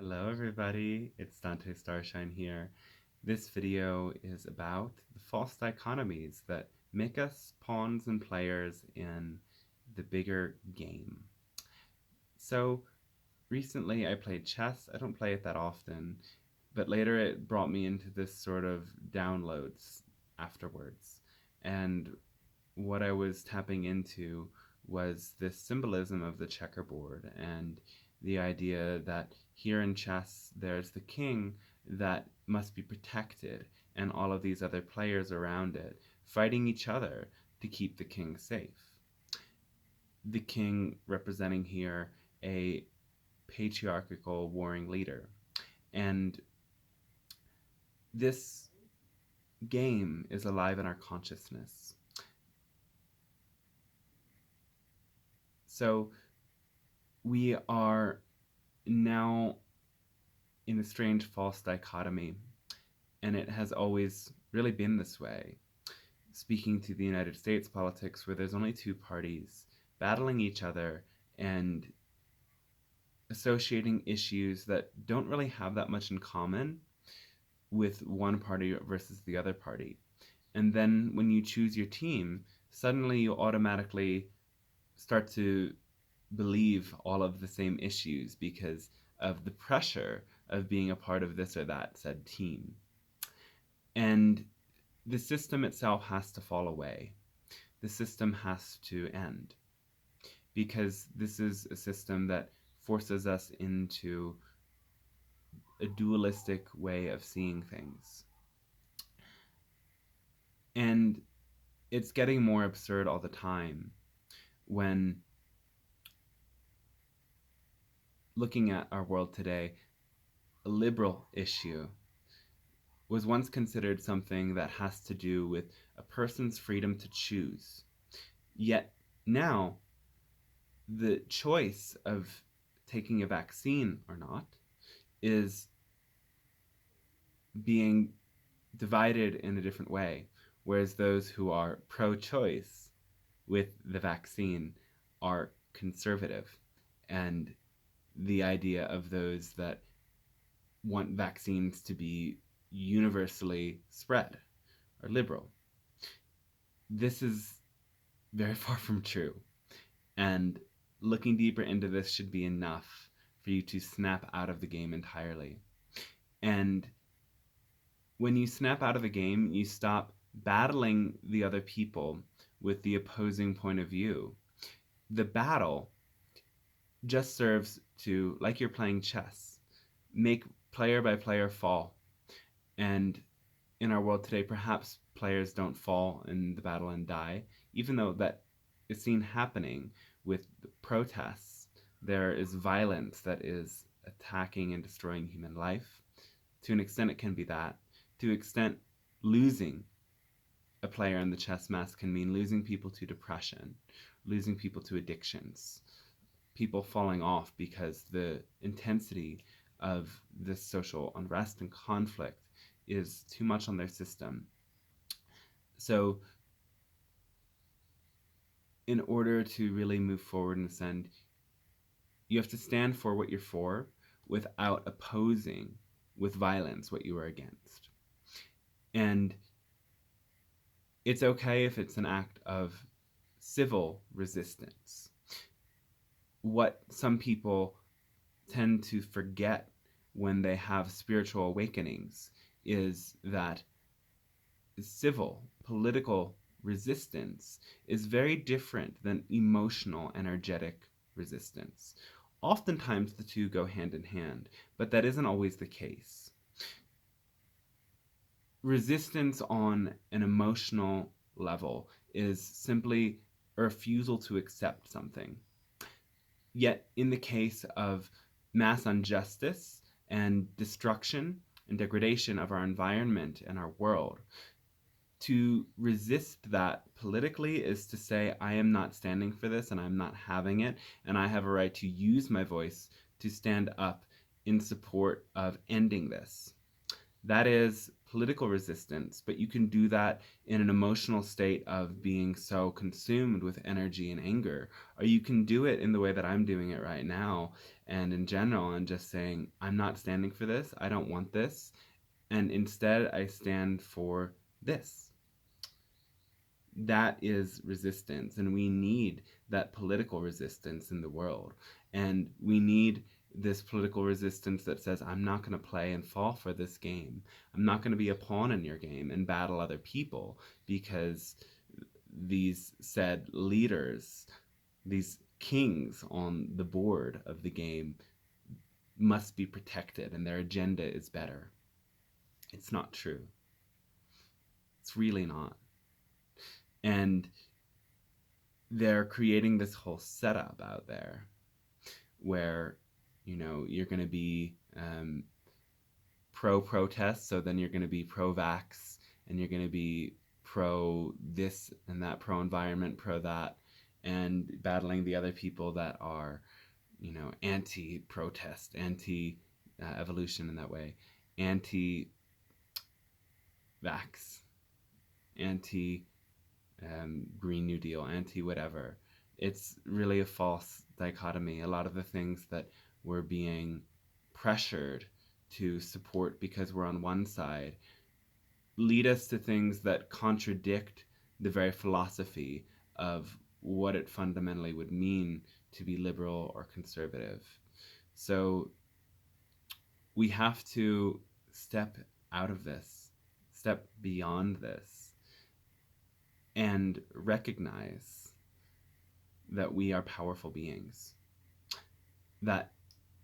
Hello everybody, it's Dante Starshine here. This video is about the false dichotomies that make us pawns and players in the bigger game. So recently I played chess. I don't play it that often, but later it brought me into this sort of downloads afterwards. And what I was tapping into was this symbolism of the checkerboard and the idea that here in chess there's the king that must be protected and all of these other players around it fighting each other to keep the king safe. The king representing here a patriarchal warring leader. And this game is alive in our consciousness. So we are now in a strange false dichotomy, and it has always really been this way. Speaking to the United States politics, where there's only two parties battling each other and associating issues that don't really have that much in common with one party versus the other party. And then when you choose your team, suddenly you automatically start to believe all of the same issues because of the pressure of being a part of this or that said team. And the system itself has to fall away. The system has to end because this is a system that forces us into a dualistic way of seeing things. And it's getting more absurd all the time when looking at our world today. A liberal issue was once considered something that has to do with a person's freedom to choose. Yet now, the choice of taking a vaccine or not is being divided in a different way, whereas those who are pro-choice with the vaccine are conservative, and the idea of those that want vaccines to be universally spread are liberal. This is very far from true, and looking deeper into this should be enough for you to snap out of the game entirely. And when you snap out of the game, you stop battling the other people with the opposing point of view. The battle just serves to, like you're playing chess, make player by player fall. And in our world today, perhaps players don't fall in the battle and die, even though that is seen happening with the protests. There is violence that is attacking and destroying human life. To an extent, it can be that. To an extent, losing a player in the chess match can mean losing people to depression, losing people to addictions, people falling off because the intensity of this social unrest and conflict is too much on their system. So in order to really move forward and ascend, you have to stand for what you're for without opposing with violence what you are against. And it's okay if it's an act of civil resistance. What some people tend to forget when they have spiritual awakenings is that civil, political resistance is very different than emotional, energetic resistance. Oftentimes the two go hand in hand, but that isn't always the case. Resistance on an emotional level is simply a refusal to accept something. Yet in the case of mass injustice and destruction and degradation of our environment and our world, to resist that politically is to say, I am not standing for this and I'm not having it, and I have a right to use my voice to stand up in support of ending this. That is political resistance, but you can do that in an emotional state of being so consumed with energy and anger. Or you can do it in the way that I'm doing it right now, and in general, and just saying, I'm not standing for this, I don't want this, and instead I stand for this. That is resistance, and we need that political resistance in the world. And we need this political resistance that says, I'm not going to play and fall for this game. I'm not going to be a pawn in your game and battle other people because these said leaders, these kings on the board of the game, must be protected and their agenda is better. It's not true. It's really not. And they're creating this whole setup out there where, you're going to be pro-protest, so then you're going to be pro-vax, and you're going to be pro this and that, pro-environment, pro that, and battling the other people that are, anti-protest, anti-evolution in that way, anti-vax, anti Green New Deal, anti-whatever. It's really a false dichotomy. A lot of the things that we're being pressured to support because we're on one side lead us to things that contradict the very philosophy of what it fundamentally would mean to be liberal or conservative. So we have to step out of this, step beyond this, and recognize that we are powerful beings. That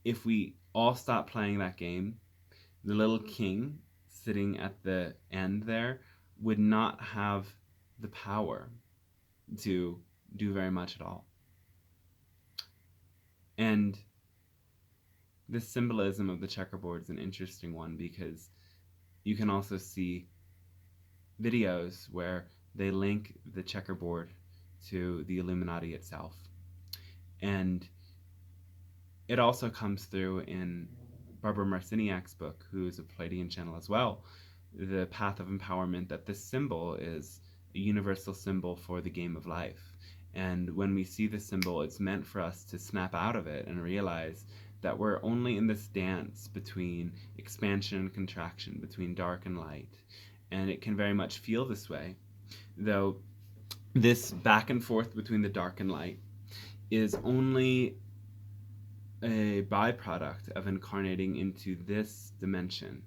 if we all stop playing that game, the little king sitting at the end there would not have the power to do very much at all. And the symbolism of the checkerboard is an interesting one because you can also see videos where they link the checkerboard to the Illuminati itself. And it also comes through in Barbara Marciniak's book, who is a Pleiadian channel as well, The Path of Empowerment, that this symbol is a universal symbol for the game of life. And when we see the symbol, it's meant for us to snap out of it and realize that we're only in this dance between expansion and contraction, between dark and light. And it can very much feel this way, though this back and forth between the dark and light is only a byproduct of incarnating into this dimension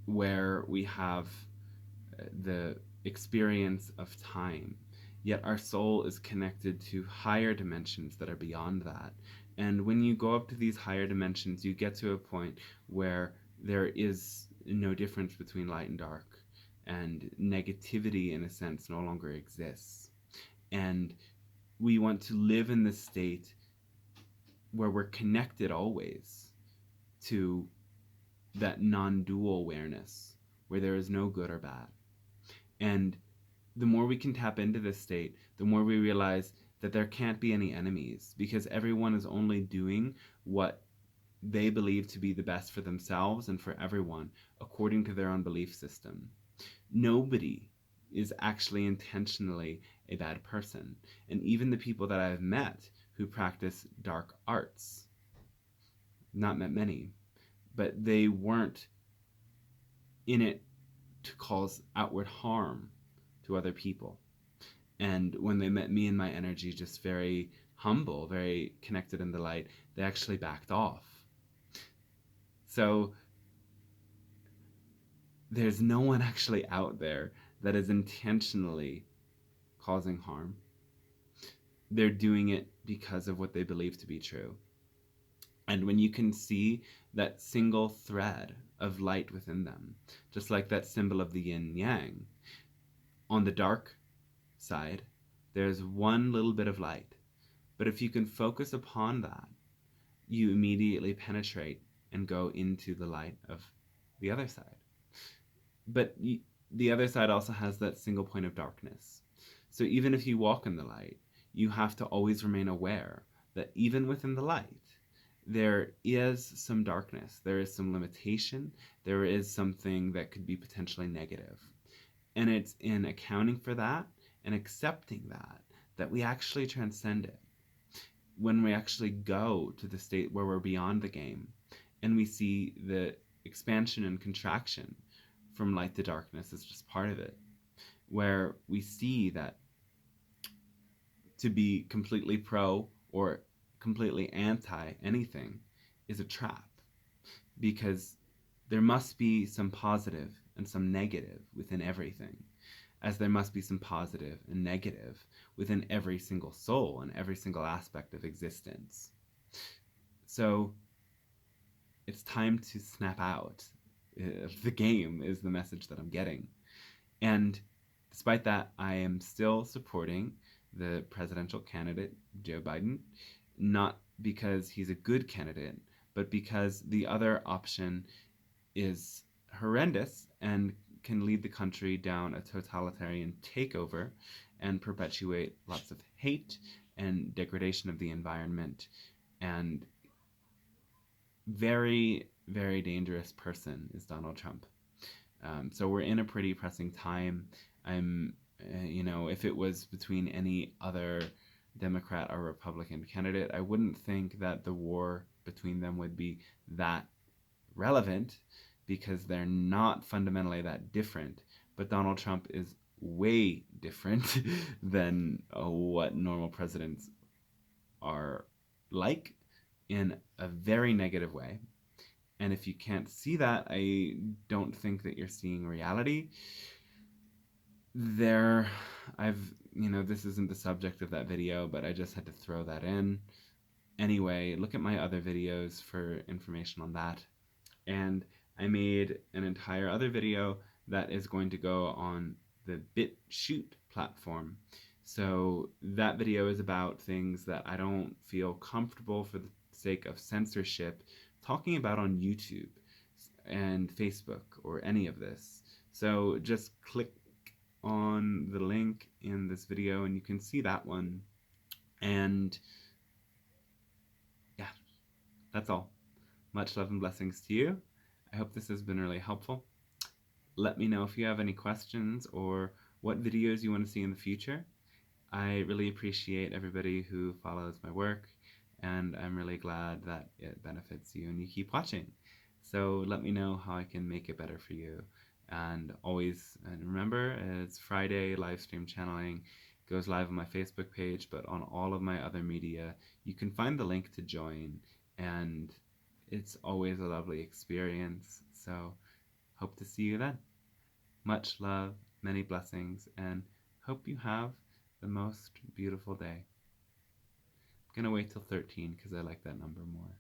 where we have the experience of time, yet our soul is connected to higher dimensions that are beyond that. And when you go up to these higher dimensions, you get to a point where there is no difference between light and dark, and negativity, in a sense, no longer exists. And we want to live in this state where we're connected always to that non-dual awareness, where there is no good or bad. And the more we can tap into this state, the more we realize that there can't be any enemies, because everyone is only doing what they believe to be the best for themselves and for everyone, according to their own belief system. Nobody is actually intentionally a bad person. And even the people that I've met who practice dark arts, not met many, but they weren't in it to cause outward harm to other people. And when they met me and my energy, just very humble, very connected in the light, they actually backed off. So there's no one actually out there that is intentionally causing harm. They're doing it because of what they believe to be true. And when you can see that single thread of light within them, just like that symbol of the yin yang, on the dark side, there's one little bit of light. But if you can focus upon that, you immediately penetrate and go into the light of the other side. But the other side also has that single point of darkness. So even if you walk in the light, you have to always remain aware that even within the light, there is some darkness, there is some limitation, there is something that could be potentially negative. And it's in accounting for that and accepting that we actually transcend it. When we actually go to the state where we're beyond the game and we see the expansion and contraction from light to darkness is just part of it, where we see that to be completely pro or completely anti anything is a trap, because there must be some positive and some negative within everything, as there must be some positive and negative within every single soul and every single aspect of existence. So it's time to snap out. The game is the message that I'm getting. And despite that, I am still supporting the presidential candidate, Joe Biden, not because he's a good candidate, but because the other option is horrendous and can lead the country down a totalitarian takeover and perpetuate lots of hate and degradation of the environment, and very, very dangerous person is Donald Trump. So we're in a pretty pressing time. If it was between any other Democrat or Republican candidate, I wouldn't think that the war between them would be that relevant, because they're not fundamentally that different. But Donald Trump is way different than what normal presidents are like, in a very negative way. And if you can't see that, I don't think that you're seeing reality. This isn't the subject of that video, but I just had to throw that in. Anyway, look at my other videos for information on that. And I made an entire other video that is going to go on the BitChute platform. So that video is about things that I don't feel comfortable, for the sake of censorship, talking about on YouTube and Facebook or any of this. So just click on the link in this video and you can see that one. And yeah, that's all. Much love and blessings to you. I hope this has been really helpful. Let me know if you have any questions or what videos you want to see in the future. I really appreciate everybody who follows my work, and I'm really glad that it benefits you and you keep watching. So let me know how I can make it better for you. And remember, it's Friday live stream channeling. It goes live on my Facebook page, but on all of my other media, you can find the link to join, and it's always a lovely experience. So hope to see you then. Much love, many blessings, and hope you have the most beautiful day. I'm gonna wait till 13 because I like that number more.